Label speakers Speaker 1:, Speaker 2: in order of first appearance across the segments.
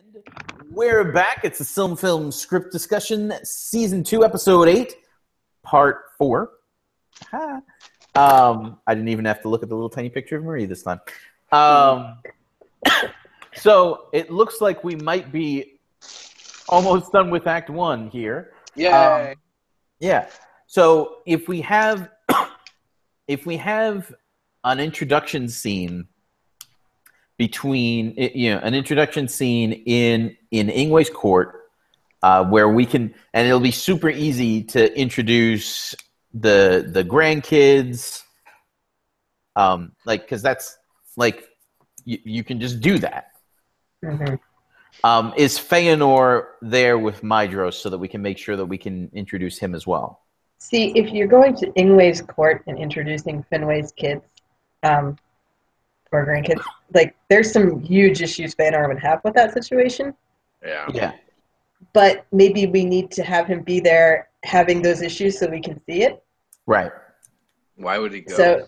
Speaker 1: And we're back. It's the SilmFilm script discussion, season 2, episode 8, part 4. I didn't even have to look at the little tiny picture of Marie this time. So it looks like we might be almost done with Act 1 here.
Speaker 2: Yay!
Speaker 1: Yeah. So if we have an introduction scene between, an introduction scene in Ingwe's court, where we can, and it'll be super easy to introduce the grandkids, because that's like you can just do that. Mm-hmm. Is Feyenoord there with Mydros so that we can make sure that we can introduce him as well?
Speaker 3: See, if you're going to Ingwe's court and introducing Finway's kids, or grandkids, like, there's some huge issues Feanor would have with that situation.
Speaker 1: Yeah.
Speaker 3: But maybe we need to have him be there having those issues so we can see it.
Speaker 1: Right.
Speaker 2: Why would he go?
Speaker 3: So,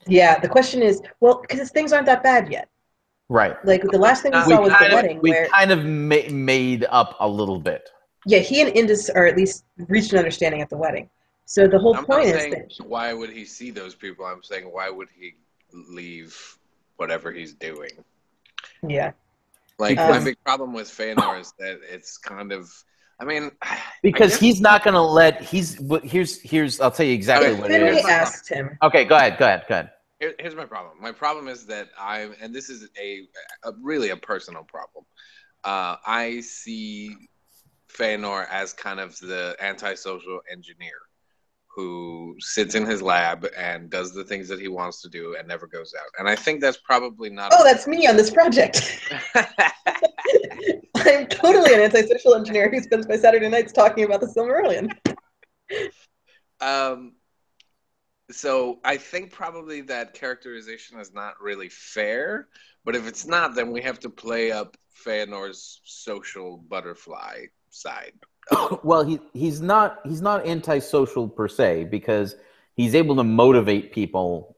Speaker 3: yeah, the question is, well, because things aren't that bad yet.
Speaker 1: Right.
Speaker 3: Like, the last thing we saw was the wedding.
Speaker 1: We kind of made up a little bit.
Speaker 3: Yeah, he and Indus are at least reached an understanding at the wedding. So the whole point is that...
Speaker 2: Why would he see those people? I'm saying, why would he leave whatever he's doing?
Speaker 3: Yeah.
Speaker 2: Like, my big problem with Feanor is that it's kind of... I mean...
Speaker 1: Because he's not going to let... Here's... I'll tell you exactly what it is.
Speaker 3: Asked him.
Speaker 1: Okay, go ahead.
Speaker 2: Here's my problem. My problem is that and this is really a personal problem. I see Feanor as kind of the antisocial engineer who sits in his lab and does the things that he wants to do and never goes out. And I think that's probably not...
Speaker 3: Oh, that's me on this project. I'm totally an antisocial engineer who spends my Saturday nights talking about the Silmarillion.
Speaker 2: So I think probably that characterization is not really fair, but if it's not, then we have to play up Feanor's social butterfly side.
Speaker 1: Well, he's not antisocial per se, because he's able to motivate people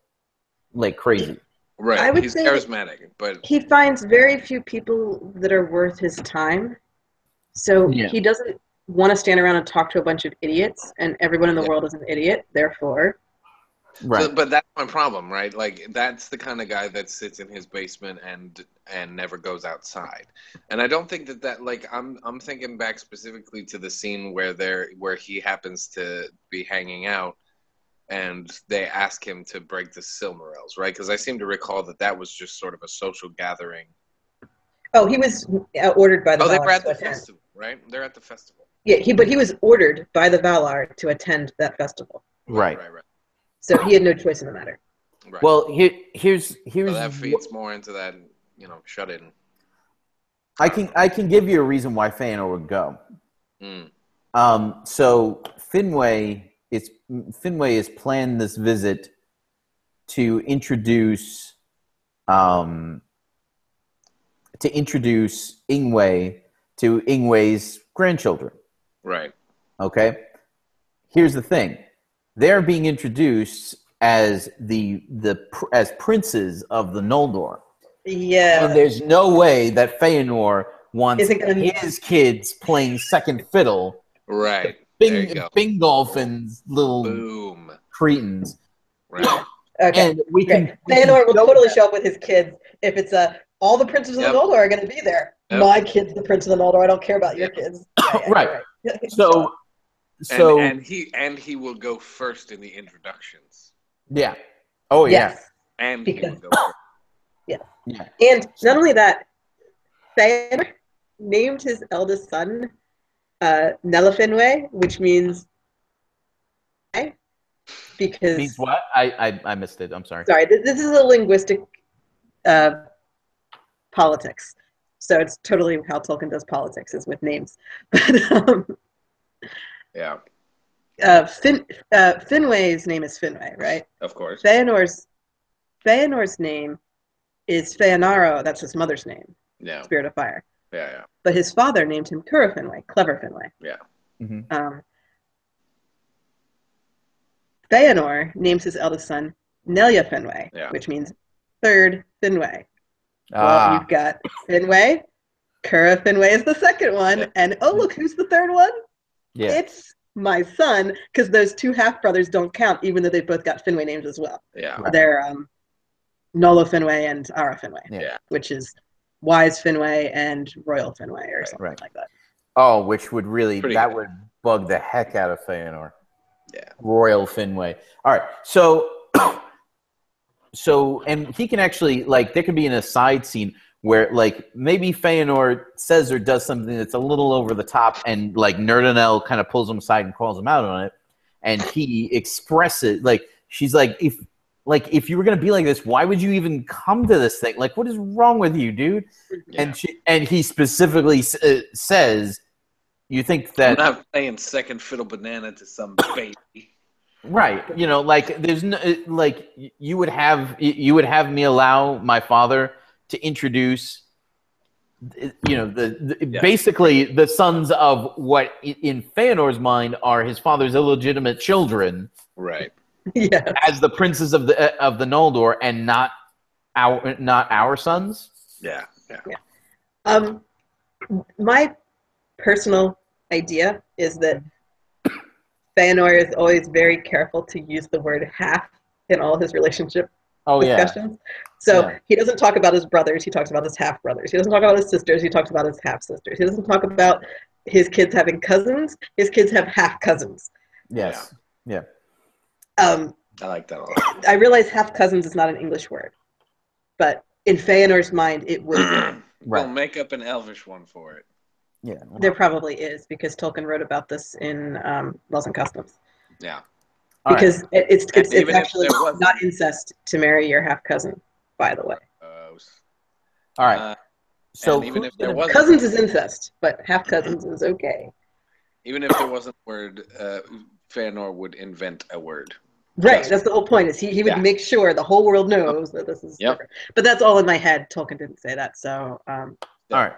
Speaker 1: like crazy.
Speaker 2: Right, he's charismatic, but
Speaker 3: he finds very few people that are worth his time. So he doesn't want to stand around and talk to a bunch of idiots, and everyone in the world is an idiot, therefore.
Speaker 1: Right.
Speaker 2: So, but that's my problem, right? Like, that's the kind of guy that sits in his basement and never goes outside. And I don't think that like I'm thinking back specifically to the scene where he happens to be hanging out and they ask him to break the Silmarils, right? Because I seem to recall that was just sort of a social gathering.
Speaker 3: Oh, he was ordered by the Valar.
Speaker 2: They were at the festival, right? They're at the festival.
Speaker 3: Yeah, but he was ordered by the Valar to attend that festival.
Speaker 1: Right.
Speaker 3: So he had no choice in the matter.
Speaker 1: Right. Well, here's
Speaker 2: so that feeds more into that, shut in.
Speaker 1: I can give you a reason why Feanor would go. So Finwë is planned this visit to introduce Ingwe to Ingwe's grandchildren.
Speaker 2: Right.
Speaker 1: Okay. Here's the thing. They're being introduced as as princes of the Noldor.
Speaker 3: Yeah.
Speaker 1: And there's no way that Feanor wants his kids playing second fiddle.
Speaker 2: Right.
Speaker 1: Fingolfin's little cretins.
Speaker 2: Right.
Speaker 3: Okay.
Speaker 1: And
Speaker 3: Feanor will totally show up with his kids if it's all the princes of the Noldor are going to be there. Yep. My kid's the prince of the Noldor. I don't care about your kids.
Speaker 1: Right. So
Speaker 2: he will go first in the introductions.
Speaker 1: Yeah. Oh yeah.
Speaker 3: Yes.
Speaker 2: And he will go first.
Speaker 3: Yeah. And not only that, Feanor named his eldest son Nerdanel-Feanor, which means because
Speaker 1: means what? I missed it. I'm sorry.
Speaker 3: Sorry, this is a linguistic politics. So it's totally how Tolkien does politics, is with names. But
Speaker 2: yeah.
Speaker 3: Finwë's name is Finwë, right?
Speaker 2: Of course.
Speaker 3: Feanor's name is Feanaro. That's his mother's name.
Speaker 2: Yeah.
Speaker 3: Spirit of Fire.
Speaker 2: Yeah.
Speaker 3: But his father named him Finwë, Clever Finwë.
Speaker 2: Yeah.
Speaker 1: Mm-hmm.
Speaker 3: Feanor names his eldest son Nerdanel-Feanor, which means third Finwë. Well, you've got Finwë, Cura Finwë is the second one, and oh look, who's the third one?
Speaker 1: Yeah.
Speaker 3: It's my son, because those two half-brothers don't count, even though they've both got Finwë names as well.
Speaker 2: Yeah.
Speaker 1: Right.
Speaker 3: They're Nolo Finwë and Ara Finwë,
Speaker 2: Yeah.
Speaker 3: which is Wise Finwë and Royal Finwë or something like that.
Speaker 1: Oh, which would really,
Speaker 2: Pretty
Speaker 1: that
Speaker 2: good.
Speaker 1: would bug the heck out of Feanor.
Speaker 2: Yeah.
Speaker 1: Royal Finwë. All right, so, and he can actually, like, there could be an aside scene where, like, maybe Feanor says or does something that's a little over the top, and, like, Nerdanel kind of pulls him aside and calls him out on it, and he expresses, like, she's like, if you were going to be like this, why would you even come to this thing? Like, what is wrong with you, dude?
Speaker 2: Yeah.
Speaker 1: And he specifically says, you think that...
Speaker 2: I'm not playing second fiddle banana to some baby.
Speaker 1: Right. You know, like, there's no, like, you would have me allow my father to introduce, you know, basically the sons of what in Feanor's mind are his father's illegitimate children.
Speaker 2: Right.
Speaker 3: Yeah.
Speaker 1: As the princes of the Noldor, and not our sons.
Speaker 2: Yeah.
Speaker 3: My personal idea is that Feanor is always very careful to use the word half in all his relationship discussions. So he doesn't talk about his brothers, he talks about his half-brothers. He doesn't talk about his sisters, he talks about his half-sisters. He doesn't talk about his kids having cousins, his kids have half-cousins.
Speaker 1: Yes. Yeah.
Speaker 2: I like that a lot.
Speaker 3: I realize half-cousins is not an English word, but in Feanor's mind, it would be.
Speaker 2: We'll make up an Elvish one for it.
Speaker 1: Yeah.
Speaker 3: There probably is, because Tolkien wrote about this in Laws and Customs.
Speaker 2: Yeah.
Speaker 3: Because it's
Speaker 2: even if
Speaker 3: actually
Speaker 2: there wasn't-
Speaker 3: not incest to marry your half-cousin, by the way.
Speaker 1: All right.
Speaker 2: So even if there wasn't,
Speaker 3: Cousins is incest, but half-cousins is okay.
Speaker 2: even if there wasn't a word, Feanor would invent a word.
Speaker 3: Right, that's the whole point, is he would make sure the whole world knows that this is different. But that's all in my head. Tolkien didn't say that, so...
Speaker 1: All right.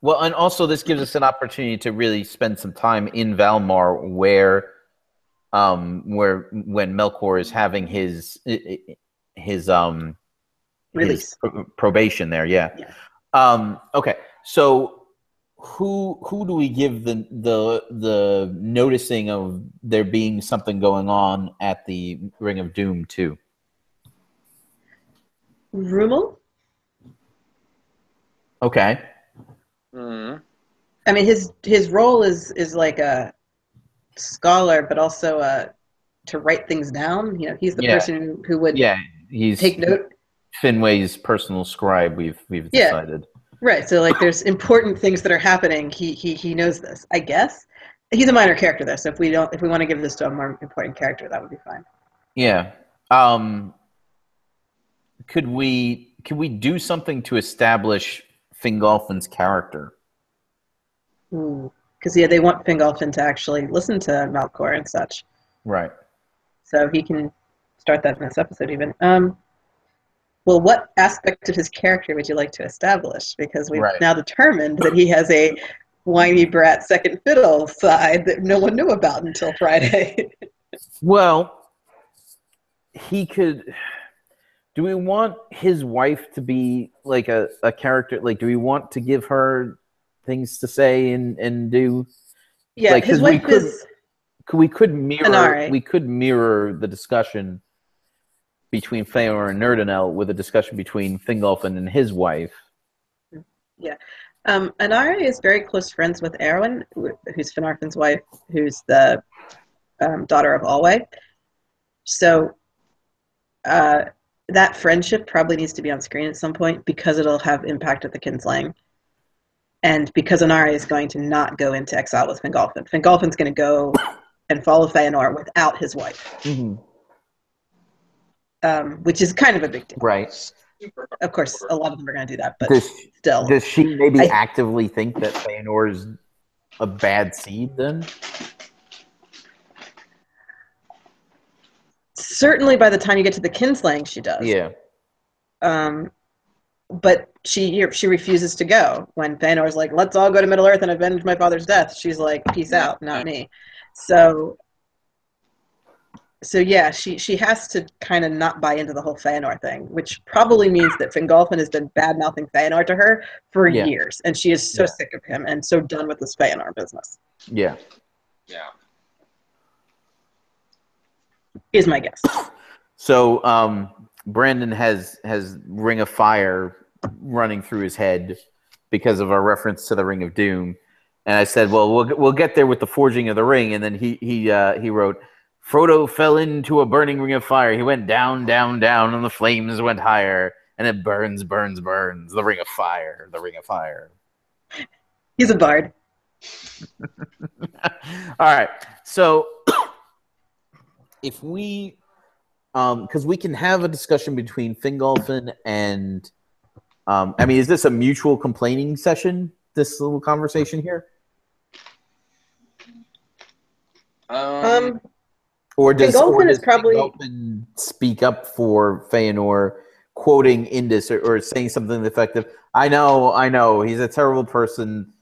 Speaker 1: Well, and also this gives us an opportunity to really spend some time in Valmar, where when Melkor is having his
Speaker 3: release,
Speaker 1: probation there, okay, so who do we give the noticing of there being something going on at the Ring of Doom to?
Speaker 3: Rumel?
Speaker 1: Okay.
Speaker 2: Mm-hmm.
Speaker 3: I mean, his role is like a scholar, but also to write things down. You know, he's the person who would
Speaker 1: he's
Speaker 3: take note.
Speaker 1: Finway's personal scribe. We've decided.
Speaker 3: Right. So like, there's important things that are happening. He knows this. I guess he's a minor character though. So if we want to give this to a more important character, that would be fine.
Speaker 1: Yeah. Could we do something to establish Fingolfin's character?
Speaker 3: Because they want Fingolfin to actually listen to Melkor and such.
Speaker 1: Right.
Speaker 3: So he can start that in this episode even. Well, what aspect of his character would you like to establish? Because we've now determined that he has a whiny brat second fiddle side that no one knew about until Friday.
Speaker 1: Well, he could... Do we want his wife to be like a character? Like, do we want to give her things to say and do?
Speaker 3: Yeah,
Speaker 1: like,
Speaker 3: his wife is...
Speaker 1: We could mirror
Speaker 3: Anare.
Speaker 1: We could mirror the discussion between Feanor and Nerdanel with a discussion between Fingolfin and his wife.
Speaker 3: Yeah. Anare is very close friends with Arwen, who's Finarfin's wife, who's the daughter of Alway. So that friendship probably needs to be on screen at some point, because it'll have impact at the Kinslaying. And because Anare is going to not go into exile with Fingolfin. Fingolfin's going to go and follow Feanor without his wife.
Speaker 1: Mm-hmm.
Speaker 3: Which is kind of a big deal.
Speaker 1: Right.
Speaker 3: Of course, a lot of them are going to do that, but still.
Speaker 1: Does she maybe actively think that Feanor is a bad seed then?
Speaker 3: Certainly by the time you get to the Kinslaying, she does.
Speaker 1: Yeah.
Speaker 3: But she refuses to go. When Feanor's like, let's all go to Middle-earth and avenge my father's death, she's like, peace out, not me. So So yeah, she has to kind of not buy into the whole Feanor thing, which probably means that Fingolfin has been bad mouthing Feanor to her for years, and she is so sick of him and so done with this Feanor business.
Speaker 1: Yeah.
Speaker 2: Yeah.
Speaker 3: Is my guess.
Speaker 1: So Brandon has Ring of Fire running through his head because of our reference to the Ring of Doom, and I said, "Well, we'll get there with the forging of the ring." And then he wrote, "Frodo fell into a burning ring of fire. He went down, down, down, and the flames went higher, and it burns, burns, burns. The Ring of Fire, the Ring of Fire."
Speaker 3: He's a bard.
Speaker 1: All right, so if we, because we can have a discussion between Fingolfin and, I mean, is this a mutual complaining session? This little conversation here, or does Fingolfin speak up for Feanor, quoting Indus or saying something effective? I know, he's a terrible person,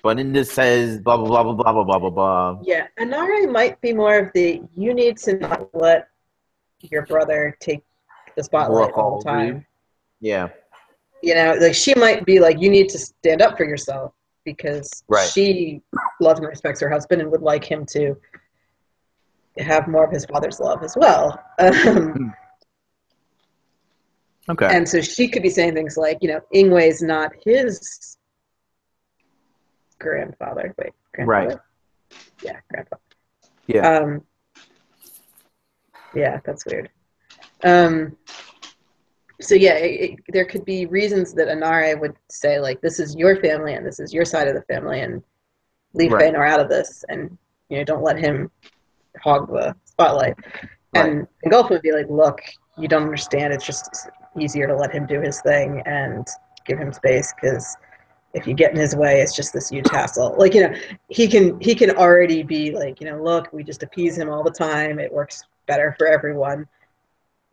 Speaker 1: but Indus says blah blah blah blah blah blah blah blah.
Speaker 3: Yeah, Anare might be more of the you need to not let your brother take the spotlight all the time.
Speaker 1: Yeah.
Speaker 3: You know, like she might be like, you need to stand up for yourself because she loves and respects her husband and would like him to have more of his father's love as well.
Speaker 1: Okay.
Speaker 3: And so she could be saying things like, you know, Ingwe's not his grandfather. Wait, grandfather?
Speaker 1: Right.
Speaker 3: Yeah, grandfather.
Speaker 1: Yeah.
Speaker 3: Yeah, that's weird. So yeah, there could be reasons that Anare would say, like, this is your family and this is your side of the family, and leave Feanor out of this, and you know, don't let him hog the spotlight. And Fingolfin would be like, look, you don't understand. It's just easier to let him do his thing and give him space, because if you get in his way, it's just this huge hassle. Like, you know, he can already be like, you know, look, we just appease him all the time. It works better for everyone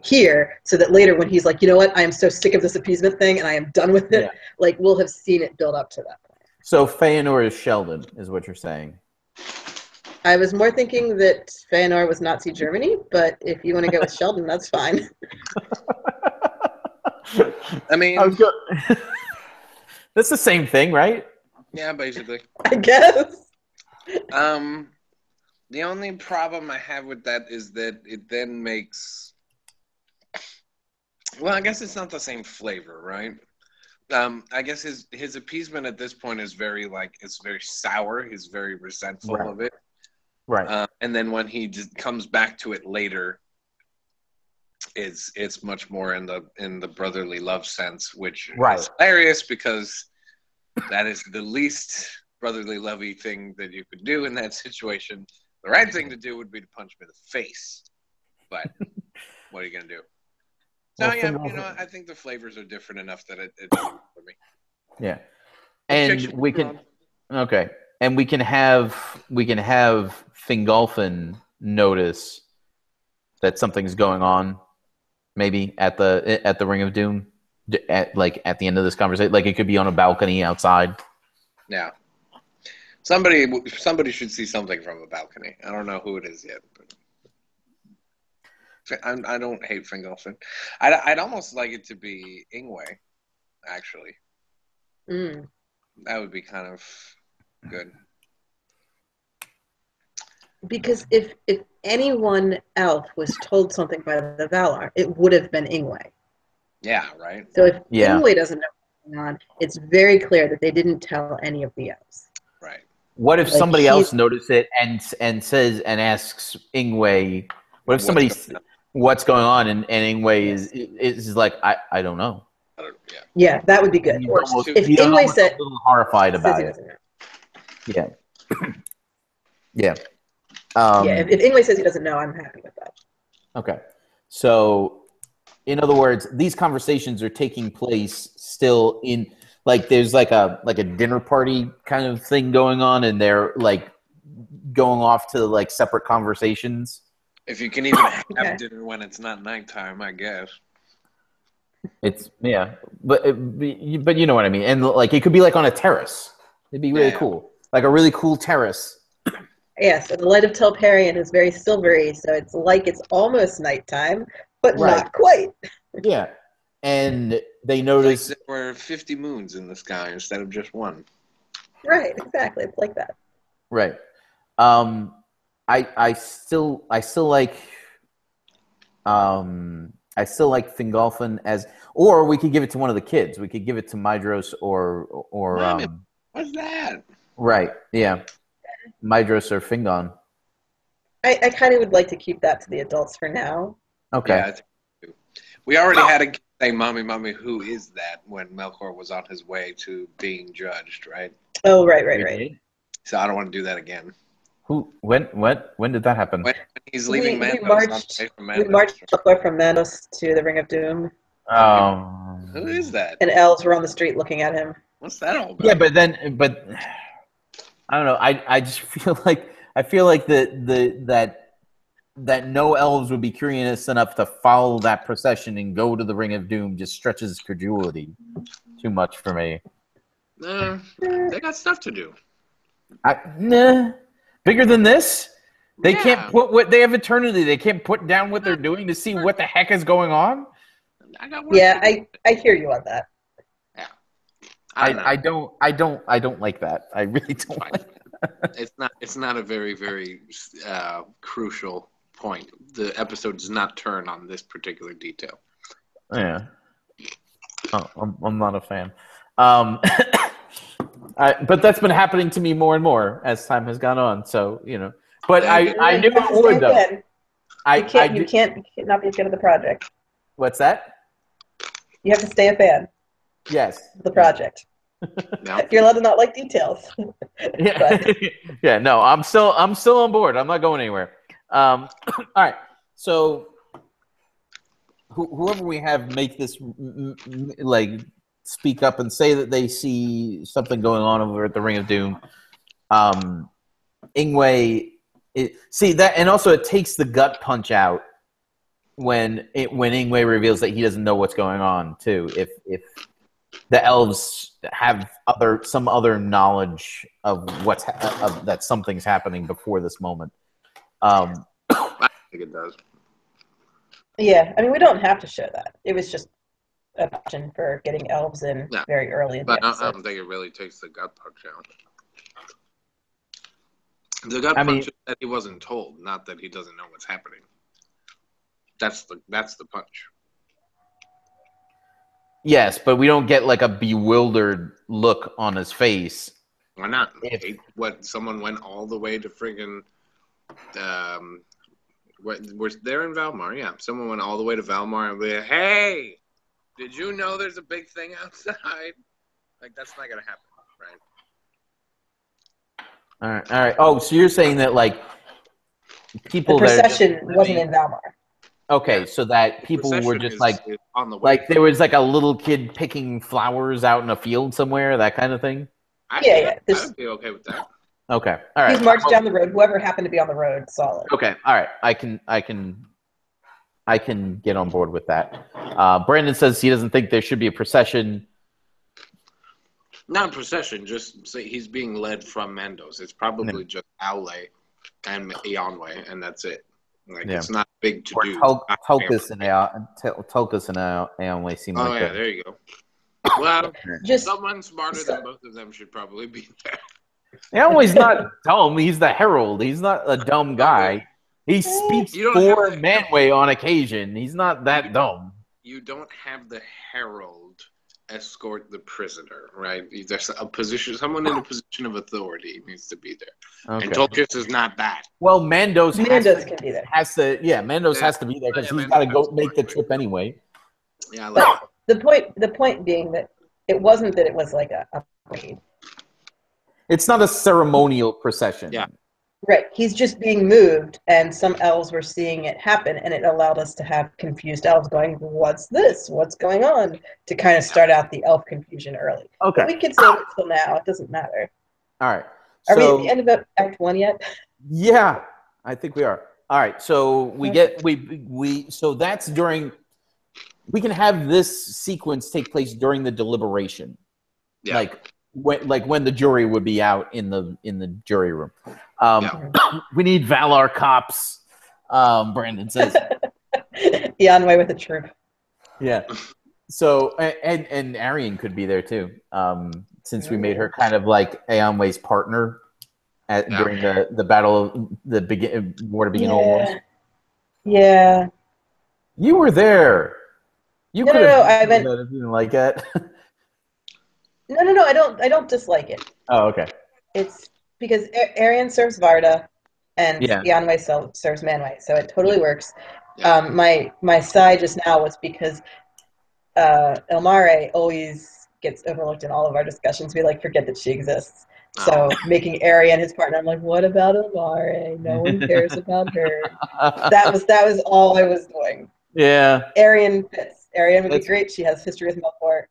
Speaker 3: here, so that later when he's like, you know what, I am so sick of this appeasement thing and I am done with it, like, we'll have seen it build up to that point.
Speaker 1: So Feanor is Sheldon, is what you're saying.
Speaker 3: I was more thinking that Feanor was Nazi Germany, but if you want to go with Sheldon, that's fine.
Speaker 2: I mean,
Speaker 1: that's the same thing, right?
Speaker 2: Yeah, basically.
Speaker 3: I guess.
Speaker 2: The only problem I have with that is that it then makes... Well, I guess it's not the same flavor, right? I guess his appeasement at this point is very, like, it's very sour. He's very resentful of it.
Speaker 1: Right.
Speaker 2: And then when he just comes back to it later, it's much more in the brotherly love sense, which is hilarious because that is the least brotherly lovey thing that you could do in that situation. The right thing to do would be to punch him in the face. But what are you going to do? So, well, yeah, you know, I think the flavors are different enough that it doesn't for me.
Speaker 1: Yeah. And we can... Okay. And we can have Fingolfin notice that something's going on, maybe at the Ring of Doom, at the end of this conversation. Like, it could be on a balcony outside.
Speaker 2: Yeah. Somebody should see something from a balcony. I don't know who it is yet, but I don't hate Fingolfin. I'd almost like it to be Ingwe, actually. That would be kind of good.
Speaker 3: Because if anyone else was told something by the Valar, it would have been Ingwe.
Speaker 2: Yeah, right.
Speaker 3: So if Ingwe doesn't know what's going on, it's very clear that they didn't tell any of the elves.
Speaker 2: Right.
Speaker 1: What if somebody else noticed it and says and asks Ingwe? What if somebody what's going on and Ingwe is like, I don't know.
Speaker 3: Yeah, that would be good. Or if Ingwe said,
Speaker 1: a little horrified about it. Yeah. Yeah.
Speaker 3: If Ingwe says he doesn't know, I'm happy with that.
Speaker 1: Okay. So, in other words, these conversations are taking place still in, like, there's like a dinner party kind of thing going on, and they're like going off to like separate conversations.
Speaker 2: If you can even have dinner when it's not nighttime, I guess.
Speaker 1: It's but you know what I mean, and like it could be like on a terrace. It'd be really cool, like a really cool terrace.
Speaker 3: Yes, and the light of Telperion is very silvery, so it's like it's almost nighttime, but not quite.
Speaker 1: Yeah. And they notice
Speaker 2: like there were 50 moons in the sky instead of just one.
Speaker 3: Right, exactly. It's like that.
Speaker 1: Right. I still like Fingolfin as, or we could give it to one of the kids. We could give it to Mydros or
Speaker 2: what's that?
Speaker 1: Right. Yeah. Mydros or Fingon.
Speaker 3: I kind of would like to keep that to the adults for now.
Speaker 1: Okay.
Speaker 2: Yeah, I think so. We already had a kid say, "Mommy, who is that?" when Melkor was on his way to being judged, right?
Speaker 3: Oh, right.
Speaker 2: So I don't want to do that again.
Speaker 1: Who? When did that happen?
Speaker 2: When he's leaving
Speaker 3: We marched Melkor from Mandos to the Ring of Doom.
Speaker 2: Who is that?
Speaker 3: And elves were on the street looking at him.
Speaker 2: What's that all about?
Speaker 1: Yeah, but I don't know. I just feel like that no elves would be curious enough to follow that procession and go to the Ring of Doom just stretches credulity too much for me.
Speaker 2: They got stuff to do.
Speaker 1: Nah. Bigger than this? They can't put what they have eternity. They can't put down what they're doing to see what the heck is going on.
Speaker 3: I hear you on that.
Speaker 2: Yeah.
Speaker 1: I don't like that. I really don't like that.
Speaker 2: It's not a very, very crucial point. The episode does not turn on this particular detail.
Speaker 1: Yeah. Oh, I'm not a fan. But that's been happening to me more and more as time has gone on. So, but I knew it would though.
Speaker 3: You can't not be a fan of the project.
Speaker 1: What's that?
Speaker 3: You have to stay a fan.
Speaker 1: Yes.
Speaker 3: Of the project.
Speaker 2: No.
Speaker 3: You're allowed to not like details.
Speaker 1: Yeah. Yeah. No, I'm still on board. I'm not going anywhere. All right. So whoever we have make this like speak up and say that they see something going on over at the Ring of Doom. Ingwe, see that, and also it takes the gut punch out when Ingwe reveals that he doesn't know what's going on too. If the elves have some other knowledge of that something's happening before this moment.
Speaker 2: I think it does.
Speaker 3: Yeah, I mean, we don't have to show that. It was just an option for getting elves in very early in the episode.
Speaker 2: I don't think it really takes the gut punch out. The gut punch is that he wasn't told, not that he doesn't know what's happening. That's the punch.
Speaker 1: Yes, but we don't get like a bewildered look on his face.
Speaker 2: Why not? Someone went all the way to friggin' was there in Valmar? Yeah, someone went all the way to Valmar and be like, "Hey, did you know there's a big thing outside?" Like, that's not gonna happen, right?
Speaker 1: All right. Oh, so you're saying that like people
Speaker 3: the procession wasn't in Valmar.
Speaker 1: Okay, so that people were just is on the way. Like there was like a little kid picking flowers out in a field somewhere, that kind of thing.
Speaker 2: I would be okay with that.
Speaker 1: Okay, all right.
Speaker 3: He's marched down the road. Whoever happened to be on the road saw it.
Speaker 1: Okay, all right. I can get on board with that. Brandon says he doesn't think there should be a procession.
Speaker 2: Not a procession, just say he's being led from Mandos. It's probably just Aule and Eonwe, and that's it. Like it's not big to do.
Speaker 1: Tulkas and Eonwe seem like.
Speaker 2: Oh yeah, there you go. Well, someone smarter than both of them should probably be there.
Speaker 1: Eonwe's not dumb. He's the herald. He's not a dumb guy. He speaks for Manwë on occasion. He's not that dumb.
Speaker 2: You don't have the herald escort the prisoner, right? There's a position. Someone in a position of authority needs to be there. Okay. And Tulkas is not that.
Speaker 1: Well, Mandos can be there. Mandos has to be there because he's got to go make the trip anyway.
Speaker 2: Yeah,
Speaker 3: but the point being that it wasn't that it was like a parade.
Speaker 1: It's not a ceremonial procession.
Speaker 2: Yeah.
Speaker 3: Right. He's just being moved, and some elves were seeing it happen, and it allowed us to have confused elves going, "What's this? What's going on?" to kind of start out the elf confusion early.
Speaker 1: Okay.
Speaker 3: But we can save it till now. It doesn't matter.
Speaker 1: All right.
Speaker 3: Are we at the end of Act 1 yet?
Speaker 1: Yeah, I think we are. All right. So so that's during. We can have this sequence take place during the deliberation.
Speaker 2: Yeah.
Speaker 1: Like when the jury would be out in the jury room. We need Valar cops. Brandon says.
Speaker 3: Eonway with a troop.
Speaker 1: Yeah. So and Arian could be there too, since we made her kind of like Eonway's partner during the battle of the War to Begin All Wars.
Speaker 3: Yeah.
Speaker 1: You were there. You could have that if you didn't like it.
Speaker 3: No. I don't dislike it.
Speaker 1: Oh, okay.
Speaker 3: It's because Arian serves Varda, and Eonway serves Manway, so it totally works. My side just now was because Elmare always gets overlooked in all of our discussions. We forget that she exists. So making Arian his partner, I'm like, what about Elmare? No one cares about her. That was all I was doing.
Speaker 1: Yeah.
Speaker 3: Arian fits. Arian would be great. She has history with Melkor.